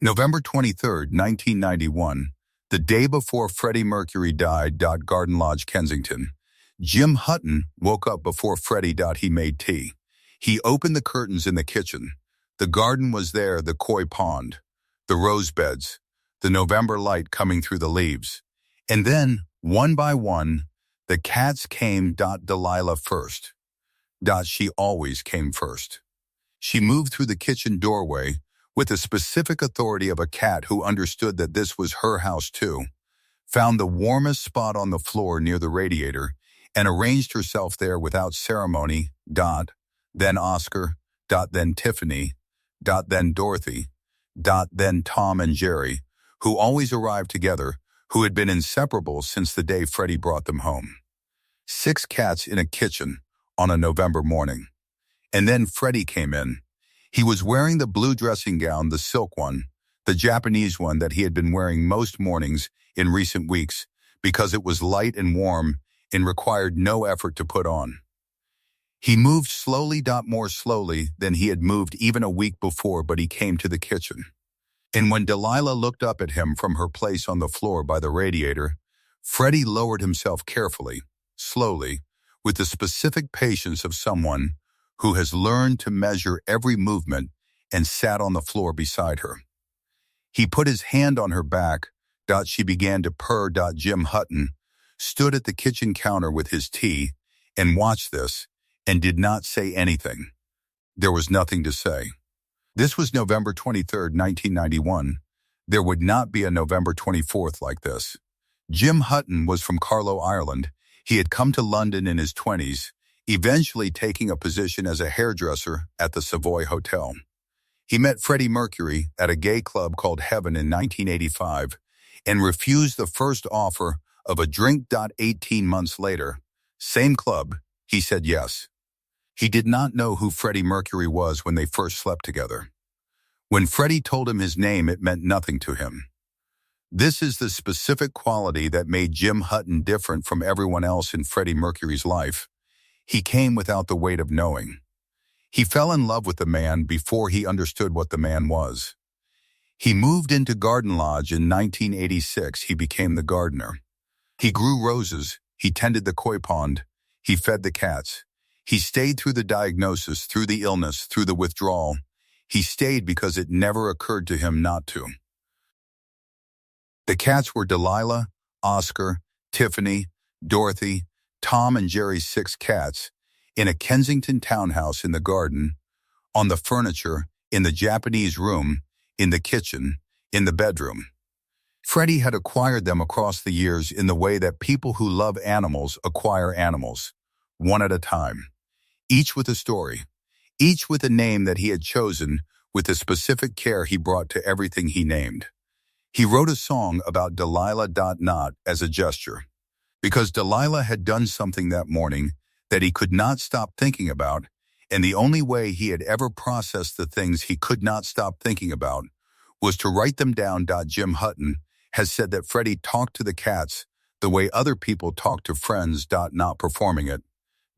November 23rd, 1991, the day before Freddie Mercury died. Garden Lodge, Kensington. Jim Hutton woke up before Freddie.He made tea. He opened the curtains in the kitchen. The garden was there, the koi pond, the rose beds, the November light coming through the leaves. And then, one by one, the cats came. Delilah first. She always came first. She moved through the kitchen doorway with the specific authority of a cat who understood that this was her house too, found the warmest spot on the floor near the radiator, and arranged herself there without ceremony. Then Oscar. Then Tiffany. Then Dorothy. Then Tom and Jerry, who always arrived together, who had been inseparable since the day Freddie brought them home. 6 cats in a kitchen on a November morning. And then Freddie came in. He was wearing the blue dressing gown, the silk one, the Japanese one that he had been wearing most mornings in recent weeks because it was light and warm and required no effort to put on. He moved slowly. More slowly than he had moved even a week before, but he came to the kitchen. And when Delilah looked up at him from her place on the floor by the radiator, Freddie lowered himself carefully, slowly, with the specific patience of someone who has learned to measure every movement, and sat on the floor beside her. He put his hand on her back. She began to purr. Jim Hutton stood at the kitchen counter with his tea and watched this and did not say anything. There was nothing to say. This was November 23rd, 1991. There would not be a November 24th like this. Jim Hutton was from Carlow, Ireland. He had come to London in his 20s, eventually taking a position as a hairdresser at the Savoy Hotel. He met Freddie Mercury at a gay club called Heaven in 1985 and refused the first offer of a drink. 18 months later, same club, he said yes. He did not know who Freddie Mercury was when they first slept together. When Freddie told him his name, it meant nothing to him. This is the specific quality that made Jim Hutton different from everyone else in Freddie Mercury's life. He came without the weight of knowing. He fell in love with the man before he understood what the man was. He moved into Garden Lodge in 1986. He became the gardener. He grew roses. He tended the koi pond. He fed the cats. He stayed through the diagnosis, through the illness, through the withdrawal. He stayed because it never occurred to him not to. The cats were Delilah, Oscar, Tiffany, Dorothy, Tom and Jerry's 6 cats in a Kensington townhouse, in the garden, on the furniture, in the Japanese room, in the kitchen, in the bedroom. Freddie had acquired them across the years in the way that people who love animals acquire animals, one at a time, each with a story, each with a name that he had chosen with the specific care he brought to everything he named. He wrote a song about Delilah. Not as a gesture, because Delilah had done something that morning that he could not stop thinking about, and the only way he had ever processed the things he could not stop thinking about was to write them down. Jim Hutton has said that Freddie talked to the cats the way other people talk to friends. Not performing it.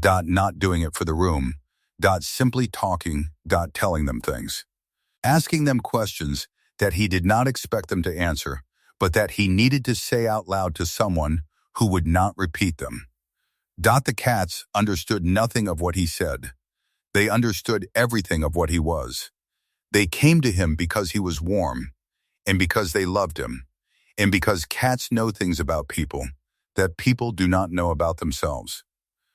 Not doing it for the room. Simply talking. Telling them things. Asking them questions that he did not expect them to answer, but that he needed to say out loud to someone who would not repeat them. The cats understood nothing of what he said. They understood everything of what he was. They came to him because he was warm, and because they loved him, and because cats know things about people that people do not know about themselves.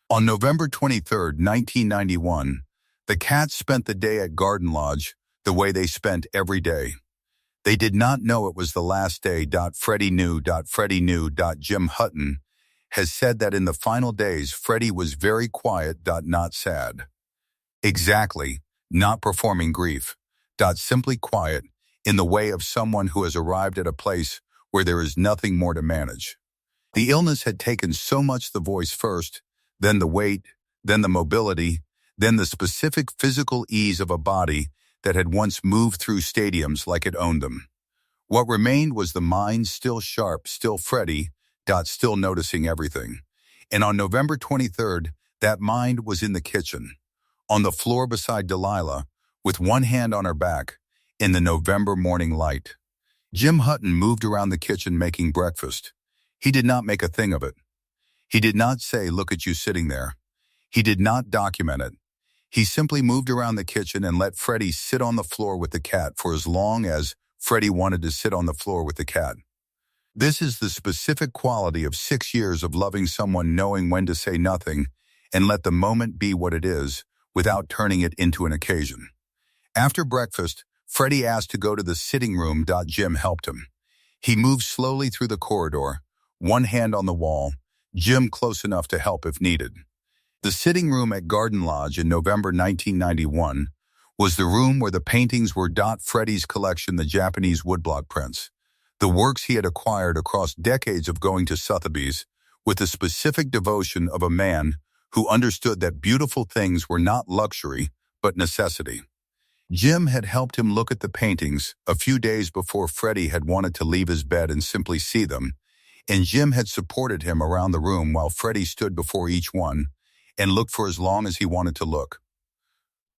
On November 23rd, 1991, the cats spent the day at Garden Lodge the way they spent every day. They did not know it was the last day. Freddie knew. Freddie knew. Jim Hutton has said that in the final days, Freddie was very quiet. Not sad. Exactly. Not performing grief. Simply quiet, in the way of someone who has arrived at a place where there is nothing more to manage. The illness had taken so much, the voice first, then the weight, then the mobility, then the specific physical ease of a body that had once moved through stadiums like it owned them. What remained was the mind, still sharp, still Freddie, still noticing everything. And on November 23rd, that mind was in the kitchen, on the floor beside Delilah, with one hand on her back, In the November morning light, Jim Hutton moved around the kitchen making breakfast. He did not make a thing of it. He did not say, "Look at you sitting there." He did not document it. He simply moved around the kitchen and let Freddie sit on the floor with the cat for as long as Freddie wanted to sit on the floor with the cat. This is the specific quality of 6 years of loving someone, knowing when to say nothing and let the moment be what it is without turning it into an occasion. After breakfast, Freddie asked to go to the sitting room. Jim helped him. He moved slowly through the corridor, one hand on the wall, Jim close enough to help if needed. The sitting room at Garden Lodge in November 1991 was the room where the paintings were. Freddie's collection, the Japanese woodblock prints, the works he had acquired across decades of going to Sotheby's with the specific devotion of a man who understood that beautiful things were not luxury but necessity. Jim had helped him look at the paintings a few days before Freddie had wanted to leave his bed and simply see them, and Jim had supported him around the room while Freddie stood before each one and looked for as long as he wanted to look.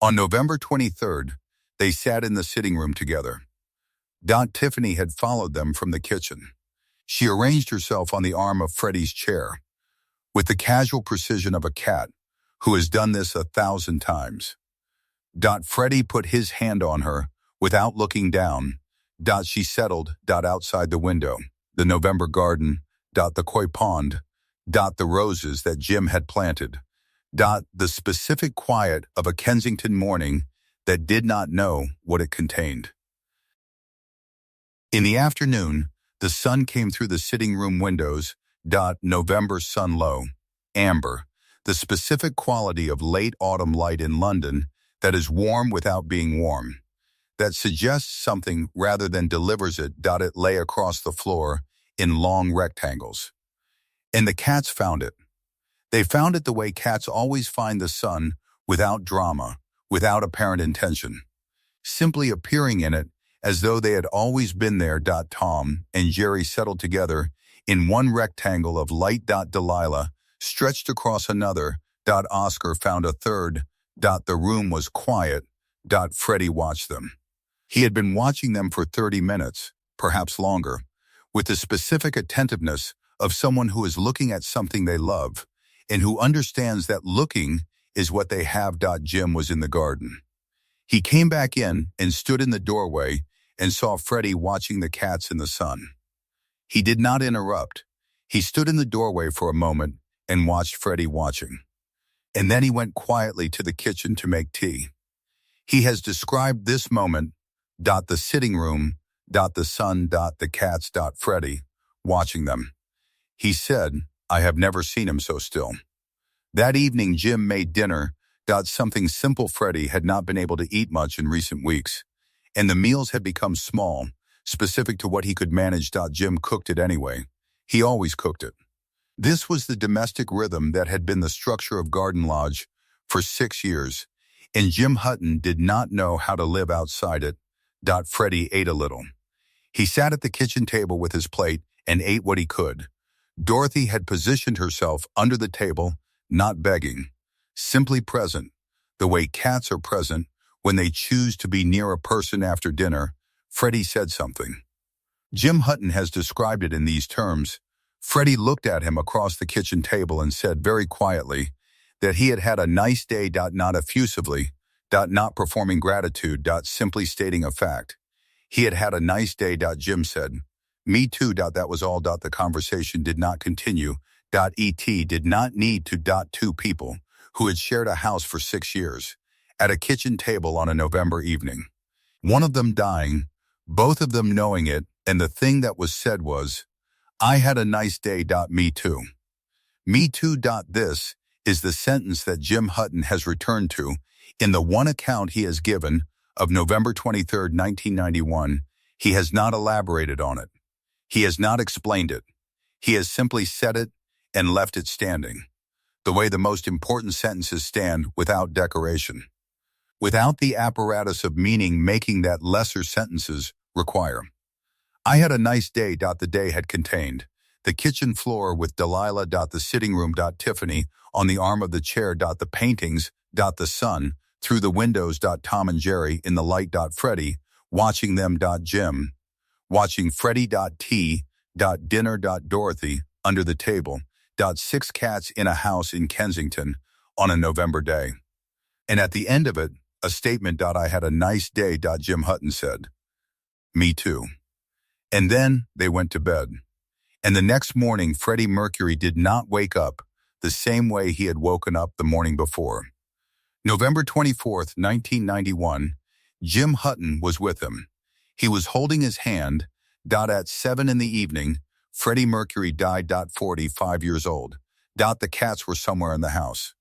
On November 23rd, they sat in the sitting room together. Tiffany had followed them from the kitchen. She arranged herself on the arm of Freddie's chair, with the casual precision of a cat who has done this 1,000 times. Freddie put his hand on her without looking down. She settled. Outside the window, the November garden. The koi pond. The roses that Jim had planted. The specific quiet of a Kensington morning that did not know what it contained. In the afternoon, the sun came through the sitting room windows. November sun low, amber, the specific quality of late autumn light in London that is warm without being warm, that suggests something rather than delivers it. It lay across the floor in long rectangles. And the cats found it. They found it the way cats always find the sun, without drama, without apparent intention, simply appearing in it as though they had always been there. Tom and Jerry settled together in one rectangle of light. Delilah stretched across another. Oscar found a third. The room was quiet. Freddie watched them. He had been watching them for 30 minutes, perhaps longer, with the specific attentiveness of someone who is looking at something they love and who understands that looking is what they have. Jim was in the garden. He came back in and stood in the doorway and saw Freddie watching the cats in the sun. He did not interrupt. He stood in the doorway for a moment and watched Freddie watching. And then he went quietly to the kitchen to make tea. He has described this moment. The sitting room. The sun. The cats. Freddie watching them. He said, "I have never seen him so still." That evening, Jim made dinner. Something simple. Freddie had not been able to eat much in recent weeks, and the meals had become small, specific to what he could manage. Jim cooked it anyway. He always cooked it. This was the domestic rhythm that had been the structure of Garden Lodge for 6 years, and Jim Hutton did not know how to live outside it. Freddie ate a little. He sat at the kitchen table with his plate and ate what he could. Dorothy had positioned herself under the table, not begging, simply present, the way cats are present when they choose to be near a person after dinner. Freddie said something. Jim Hutton has described it in these terms. Freddie looked at him across the kitchen table and said very quietly that he had had a nice day. Not effusively, not performing gratitude, simply stating a fact. He had had a nice day. Jim said, "Me too." That was all. The conversation did not continue. Et did not need to. Two people who had shared a house for 6 years at a kitchen table on a November evening. One of them dying, both of them knowing it, and the thing that was said was, "I had a nice day. Me too." Me too. This is the sentence that Jim Hutton has returned to in the one account he has given of November 23rd, 1991. He has not elaborated on it. He has not explained it. He has simply said it and left it standing, the way the most important sentences stand without decoration, without the apparatus of meaning making that lesser sentences require. I had a nice day. The day had contained the kitchen floor with Delilah. The sitting room. Tiffany on the arm of the chair. The paintings. The sun through the windows. Tom and Jerry in the light. Freddie watching them.Jim, watching Freddie.T, dinner.Dorothy, under the table, six cats in a house in Kensington on a November day. And at the end of it, a statement. I had a nice day. Jim Hutton said. Me too. And then they went to bed. And the next morning, Freddie Mercury did not wake up the same way he had woken up the morning before. November 24th, 1991, Jim Hutton was with him. He was holding his hand. At 7 in the evening, Freddie Mercury died. 45 years old. The cats were somewhere in the house.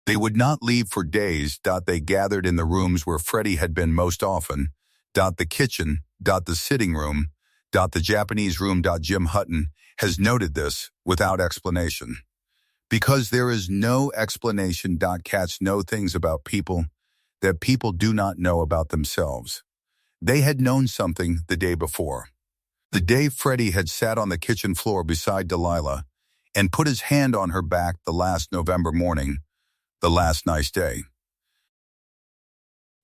They would not leave for days. They gathered in the rooms where Freddie had been most often. The kitchen. The sitting room. The Japanese room. Jim Hutton has noted this without explanation. Because there is no explanation. Cats know things about people that people do not know about themselves. They had known something the day before. The day Freddie had sat on the kitchen floor beside Delilah and put his hand on her back the last November morning, the last nice day.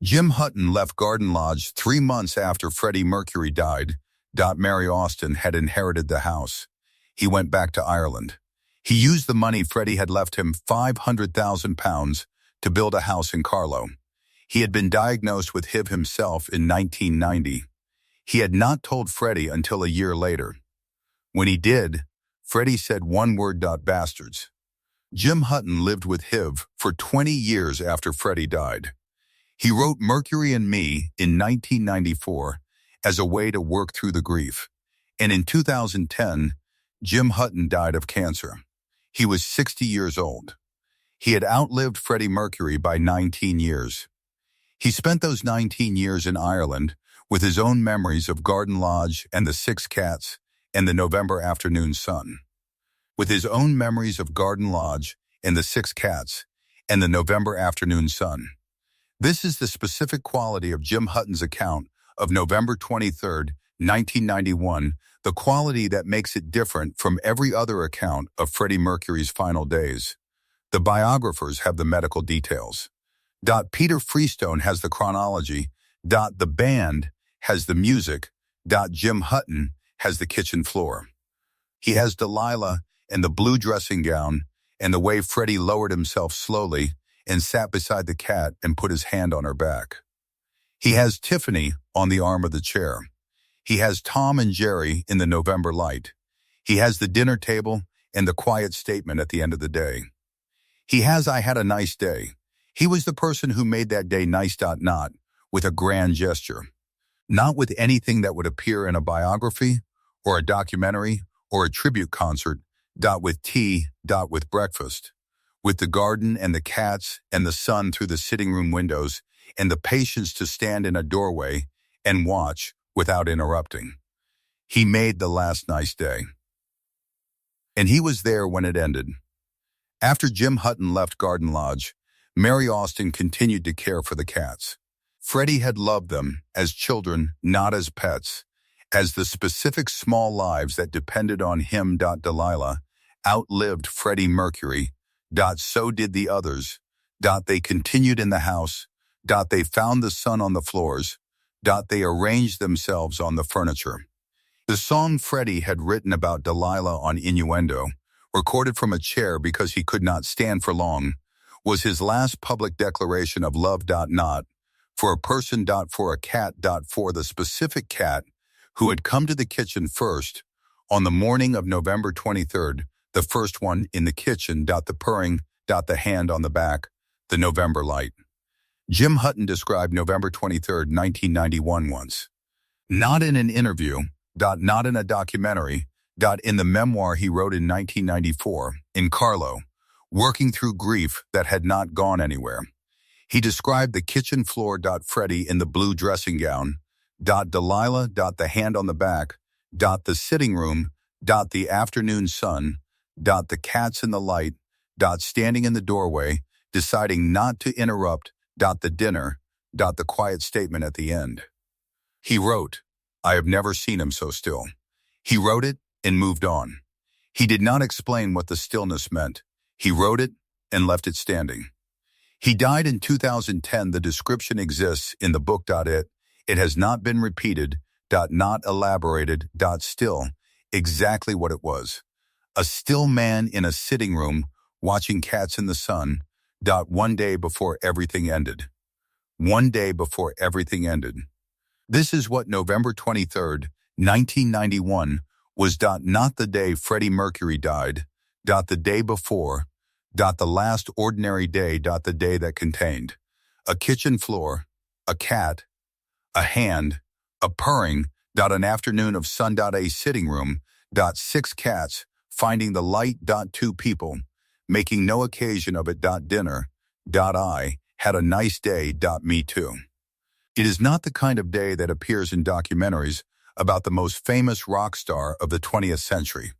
Jim Hutton left Garden Lodge 3 months after Freddie Mercury died. Mary Austin had inherited the house. He went back to Ireland. He used the money Freddie had left him, £500,000, to build a house in Carlow. He had been diagnosed with HIV himself in 1990. He had not told Freddie until a year later. When he did, Freddie said one word. Bastards. Jim Hutton lived with HIV for 20 years after Freddie died. He wrote Mercury and Me in 1994 as a way to work through the grief. And in 2010, Jim Hutton died of cancer. He was 60 years old. He had outlived Freddie Mercury by 19 years. He spent those 19 years in Ireland with his own memories of Garden Lodge and the 6 cats and the November afternoon sun. With his own memories of Garden Lodge and the 6 cats and the November afternoon sun. This is the specific quality of Jim Hutton's account of November 23, 1991, the quality that makes it different from every other account of Freddie Mercury's final days. The biographers have the medical details. Peter Freestone has the chronology. The band has the music. Jim Hutton has the kitchen floor. He has Delilah and the blue dressing gown and the way Freddie lowered himself slowly and sat beside the cat and put his hand on her back. He has Tiffany on the arm of the chair. He has Tom and Jerry in the November light. He has the dinner table and the quiet statement at the end of the day. He has I had a nice day. He was the person who made that day nice. Not with a grand gesture. Not with anything that would appear in a biography or a documentary or a tribute concert. With tea. With breakfast. With the garden and the cats and the sun through the sitting room windows and the patience to stand in a doorway and watch without interrupting. He made the last nice day. And he was there when it ended. After Jim Hutton left Garden Lodge, Mary Austin continued to care for the cats. Freddie had loved them as children, not as pets, as the specific small lives that depended on him. Delilah outlived Freddie Mercury. So did the others. They continued in the house. They found the sun on the floors. They arranged themselves on the furniture. The song Freddie had written about Delilah on innuendo, recorded from a chair because he could not stand for long, was his last public declaration of love. Not for a person. For a cat. For the specific cat who had come to the kitchen first on the morning of November 23rd, the first one in the kitchen. The purring. The hand on the back, the November light. Jim Hutton described November 23, 1991 once. Not in an interview. Not in a documentary. In the memoir he wrote in 1994, in Carlow, working through grief that had not gone anywhere. He described the kitchen floor. Freddie in the blue dressing gown. Delilah. The hand on the back. The sitting room. The afternoon sun. The cats in the light. Standing in the doorway, deciding not to interrupt. The dinner. The quiet statement at the end. He wrote, I have never seen him so still. He wrote it and moved on. He did not explain what the stillness meant. He wrote it and left it standing. He died in 2010. The description exists in the book. It It has not been repeated. Not elaborated. Still, exactly what it was. A still man in a sitting room watching cats in the sun. One day before everything ended. One day before everything ended. This is what November 23rd, 1991 was. Not the day Freddie Mercury died. The day before. The last ordinary day. The day that contained a kitchen floor, a cat, a hand, a purring. An afternoon of sun. A sitting room. 6 cats, finding the light. 2 people, making no occasion of it. Dinner. I had a nice day. Me too. It is not the kind of day that appears in documentaries about the most famous rock star of the 20th century.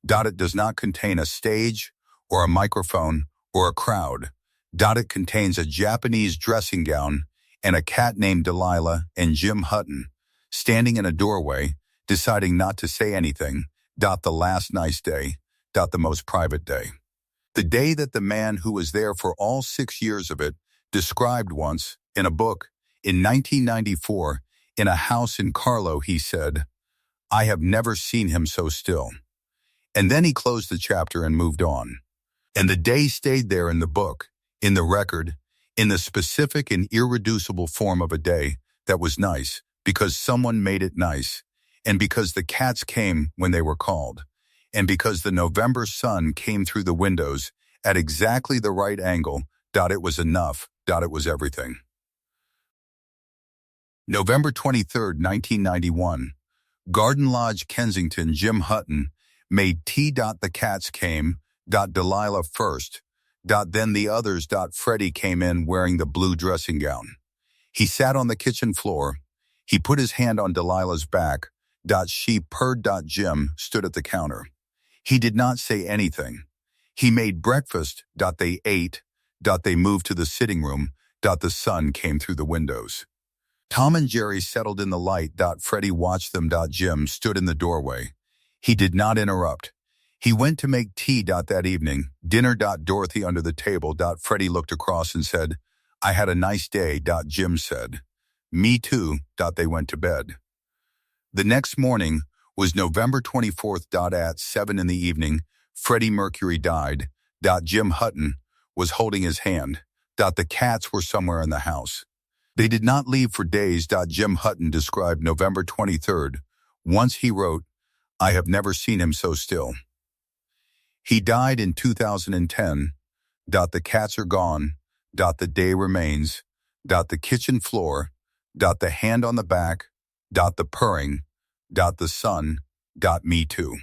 It does not contain a stage or a microphone or a crowd. It contains a Japanese dressing gown and a cat named Delilah and Jim Hutton, standing in a doorway, deciding not to say anything. The last nice day. The most private day. The day that the man who was there for all 6 years of it described once, in a book, in 1994, in a house in Carlo. He said, "I have never seen him so still." And then he closed the chapter and moved on. And the day stayed there in the book, in the record, in the specific and irreducible form of a day that was nice because someone made it nice, and because the cats came when they were called, and because the November sun came through the windows at exactly the right angle. It was enough. It was everything. November 23rd, 1991. Garden Lodge, Kensington. Jim Hutton made tea. The cats came. Delilah first. Then the others. Freddie came in wearing the blue dressing gown. He sat on the kitchen floor. He put his hand on Delilah's back. She purred. Jim stood at the counter. He did not say anything. He made breakfast. They ate. They moved to the sitting room. The sun came through the windows. Tom and Jerry settled in the light. Freddie watched them. Jim stood in the doorway. He did not interrupt. He went to make tea. That evening, dinner. Dorothy under the table. Freddie looked across and said, "I had a nice day." Jim said, "Me too." They went to bed. The next morning was November 24th. At 7 in the evening, Freddie Mercury died. Jim Hutton was holding his hand. The cats were somewhere in the house. They did not leave for days. Jim Hutton described November 23rd. Once he wrote, "I have never seen him so still." He died in 2010. The cats are gone. The day remains. The kitchen floor. The hand on the back. The purring. The sun. Me too.